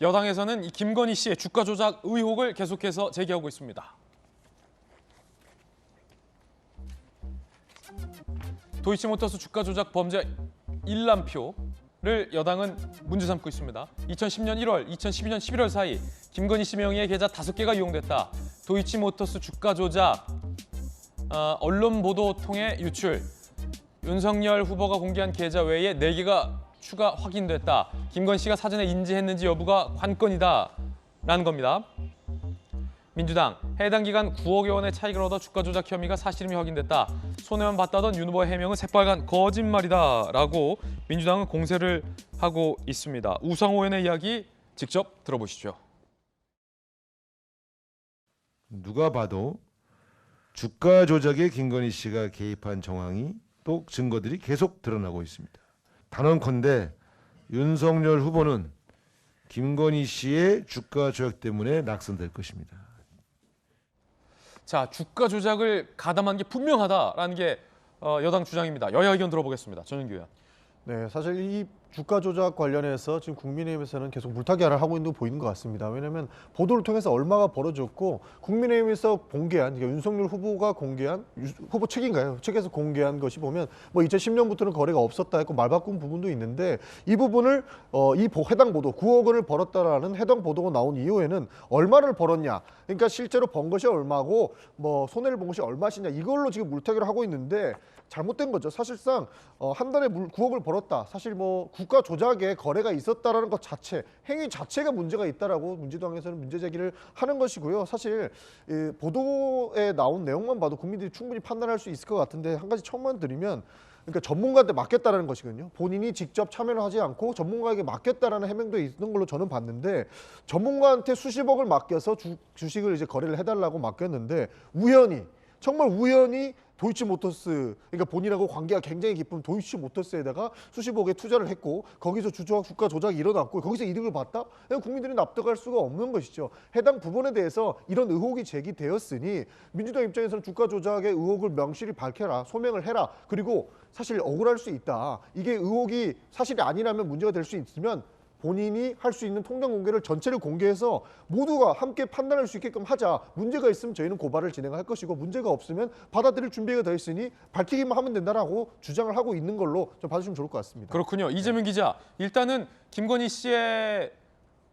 여당에서는 이 김건희 씨의 주가 조작 의혹을 계속해서 제기하고 있습니다. 도이치모터스 주가 조작 범죄 일람표를 여당은 문제 삼고 있습니다. 2010년 1월, 2012년 11월 사이 김건희 씨 명의의 계좌 5개가 이용됐다. 도이치모터스 주가 조작 언론 보도 통해 유출. 윤석열 후보가 공개한 계좌 외에 4개가 추가 확인됐다. 김건희 씨가 사전에 인지했는지 여부가 관건이다라는 겁니다. 민주당, 해당 기간 9억여 원의 차익을 얻어 주가 조작 혐의가 사실임이 확인됐다. 손해만 봤다던 윤 후보의 해명은 새빨간 거짓말이다라고 민주당은 공세를 하고 있습니다. 우상호 의원의 이야기 직접 들어보시죠. 누가 봐도 주가 조작에 김건희 씨가 개입한 정황이 또 증거들이 계속 드러나고 있습니다. 단언컨대 윤석열 후보는 김건희 씨의 주가 조작 때문에 낙선될 것입니다. 자, 주가 조작을 가담한 게 분명하다라는 게 여당 주장입니다. 여야 의견 들어보겠습니다. 전윤규 의원. 네, 사실 이 주가 조작 관련해서 지금 국민의힘에서는 계속 물타기를 하고 있는 거 보이는 것 같습니다. 왜냐하면 보도를 통해서 얼마가 벌어졌고 국민의힘에서 공개한, 그러니까 윤석열 후보가 공개한 후보 책인가요? 책에서 공개한 것이 보면 뭐 2010년부터는 거래가 없었다 했고 말 바꾼 부분도 있는데 이 부분을 해당 보도 9억 원을 벌었다라는 해당 보도가 나온 이후에는 얼마를 벌었냐? 그러니까 실제로 번 것이 얼마고 뭐 손해를 본 것이 얼마시냐 이걸로 지금 물타기를 하고 있는데 잘못된 거죠. 사실상 한 달에 9억을 벌었다. 사실 뭐 국가 조작에 거래가 있었다라는 것 자체, 행위 자체가 문제가 있다라고 민주당에서는 문제 제기를 하는 것이고요. 사실 보도에 나온 내용만 봐도 국민들이 충분히 판단할 수 있을 것 같은데 한 가지 첨언 드리면 그러니까 전문가한테 맡겼다라는 것이거든요. 본인이 직접 참여를 하지 않고 전문가에게 맡겼다라는 해명도 있는 걸로 저는 봤는데 전문가한테 수십억을 맡겨서 주식을 이제 거래를 해달라고 맡겼는데 정말 우연히 도이치모터스, 그러니까 본인하고 관계가 굉장히 깊은 도이치모터스에다가 수십억에 투자를 했고 거기서 주가 조작이 일어났고 거기서 이득을 봤다? 국민들이 납득할 수가 없는 것이죠. 해당 부분에 대해서 이런 의혹이 제기되었으니 민주당 입장에서는 주가 조작의 의혹을 명실히 밝혀라, 소명을 해라. 그리고 사실 억울할 수 있다. 이게 의혹이 사실이 아니라면 문제가 될 수 있으면 본인이 할 수 있는 통장 공개를 전체를 공개해서 모두가 함께 판단할 수 있게끔 하자. 문제가 있으면 저희는 고발을 진행할 것이고 문제가 없으면 받아들일 준비가 돼 있으니 밝히기만 하면 된다라고 주장을 하고 있는 걸로 좀 봐주시면 좋을 것 같습니다. 그렇군요. 이재명 기자, 일단은 김건희 씨의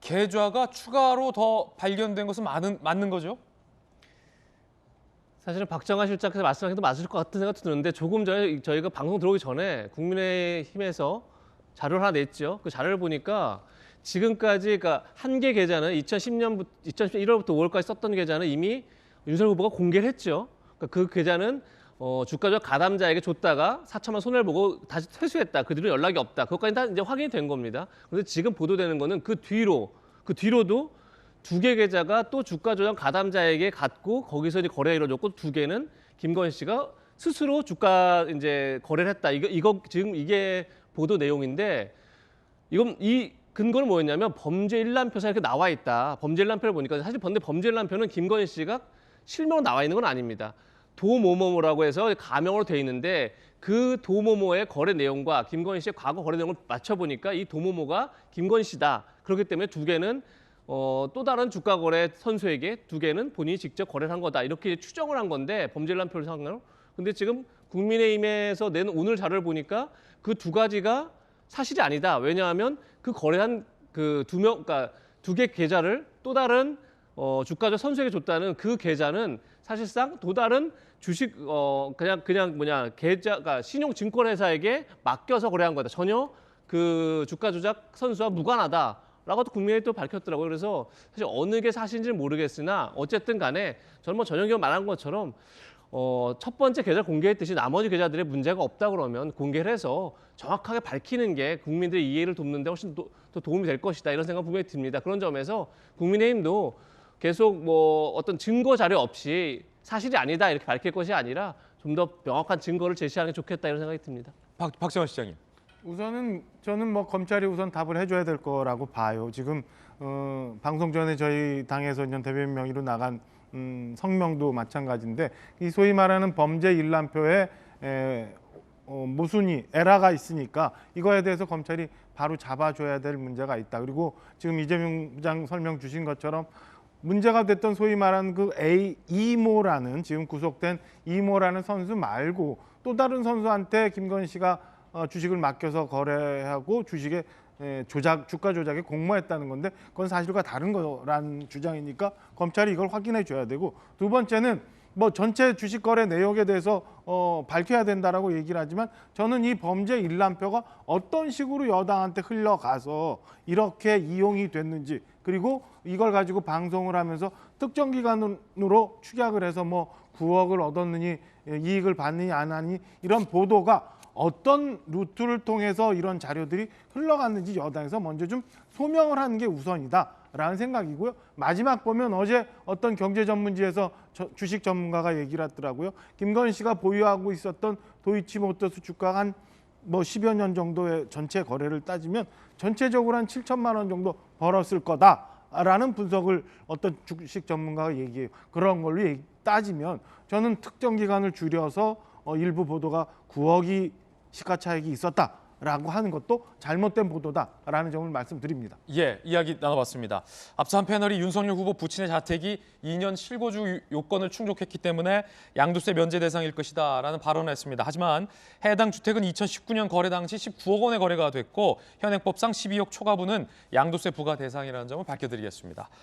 계좌가 추가로 더 발견된 것은 맞는 거죠? 사실은 박정환 실장께서 말씀하신 게 맞을 것 같은 생각도 드는데 조금 전에 저희가 방송 들어오기 전에 국민의힘에서 자료를 하나 냈죠. 그 자료를 보니까 지금까지 그러니까 한 개 계좌는 2010년부터 1월부터 5월까지 썼던 계좌는 이미 윤석열 후보가 공개를 했죠. 그러니까 그 계좌는 주가 조작 가담자에게 줬다가 4천만 손해를 보고 다시 퇴수했다. 그 뒤로 연락이 없다. 그것까지 다 이제 확인이 된 겁니다. 그런데 지금 보도되는 거는 그 뒤로도 2개 계좌가 또 주가 조작 가담자에게 갔고 거기서 이제 거래가 이루어졌고 2개는 김건희 씨가 스스로 주가 이제 거래를 했다. 이거 지금 이게 보도 내용인데 이 근거는 뭐였냐면 범죄 일람표상에 이렇게 나와 있다. 범죄 일람표를 보니까 사실 범죄 일람표는 김건희 씨가 실명으로 나와 있는 건 아닙니다. 도모모라고 해서 가명으로 돼 있는데 그 도모모의 거래 내용과 김건희 씨의 과거 거래 내용을 맞춰보니까 이 도모모가 김건희 씨다. 그렇기 때문에 2개는 또 다른 주가 거래 선수에게 2개는 본인이 직접 거래를 한 거다. 이렇게 추정을 한 건데 범죄 일람표를 상으로. 근데 지금 국민의힘에서 낸 오늘 자료를 보니까 그 2가지가 사실이 아니다. 왜냐하면 그 거래한 그 2명, 그러니까 2개 계좌를 또 다른 주가조 선수에게 줬다는 그 계좌는 사실상 또 다른 주식 계좌가 신용증권회사에게 맡겨서 거래한 거다. 전혀 그 주가 조작 선수와 무관하다라고 국민의힘이 또 밝혔더라고요. 그래서 사실 어느 게 사실인지는 모르겠으나 어쨌든 간에 저는 뭐 전현기 말한 것처럼 첫 번째 계좌 공개했듯이 나머지 계좌들의 문제가 없다 그러면 공개를 해서 정확하게 밝히는 게 국민들의 이해를 돕는 데 훨씬 더 도움이 될 것이다 이런 생각 분명히 듭니다. 그런 점에서 국민의힘도 계속 뭐 어떤 증거 자료 없이 사실이 아니다 이렇게 밝힐 것이 아니라 좀 더 명확한 증거를 제시하는 게 좋겠다 이런 생각이 듭니다. 박정환 시장님. 우선은 저는 뭐 검찰이 우선 답을 해줘야 될 거라고 봐요. 지금 방송 전에 저희 당에서 대변인 명의로 나간 성명도 마찬가지인데 이 소위 말하는 범죄 일람표에 모순이 에러가 있으니까 이거에 대해서 검찰이 바로 잡아줘야 될 문제가 있다. 그리고 지금 이재명 부장 설명 주신 것처럼 문제가 됐던 소위 말하는 그 이모라는 지금 구속된 이모라는 선수 말고 또 다른 선수한테 김건희 씨가 주식을 맡겨서 거래하고 주식의 주가 조작에 공모했다는 건데 그건 사실과 다른 거란 주장이니까 검찰이 이걸 확인해 줘야 되고, 두 번째는 뭐 전체 주식 거래 내역에 대해서 밝혀야 된다라고 얘기를 하지만 저는 이 범죄 일람표가 어떤 식으로 여당한테 흘러가서 이렇게 이용이 됐는지, 그리고 이걸 가지고 방송을 하면서 특정 기관으로 축약을 해서 뭐 9억을 얻었느니 이익을 받느니 안 하니 이런 보도가 어떤 루트를 통해서 이런 자료들이 흘러갔는지 여당에서 먼저 좀 소명을 하는 게 우선이다라는 생각이고요. 마지막 보면 어제 어떤 경제 전문지에서 주식 전문가가 얘기를 하더라고요. 김건희 씨가 보유하고 있었던 도이치모터스 주가가 한 뭐 10여 년 정도의 전체 거래를 따지면 전체적으로 한 7천만 원 정도 벌었을 거다라는 분석을 어떤 주식 전문가가 얘기해요. 그런 걸로 따지면 저는 특정 기간을 줄여서 일부 보도가 9억이 시가차익이 있었다라고 하는 것도 잘못된 보도다라는 점을 말씀드립니다. 예, 이야기 나눠봤습니다. 앞서 한 패널이 윤석열 후보 부친의 자택이 2년 실거주 요건을 충족했기 때문에 양도세 면제 대상일 것이다라는 발언을 했습니다. 하지만 해당 주택은 2019년 거래 당시 19억 원의 거래가 됐고 현행법상 12억 초과분은 양도세 부과 대상이라는 점을 밝혀드리겠습니다.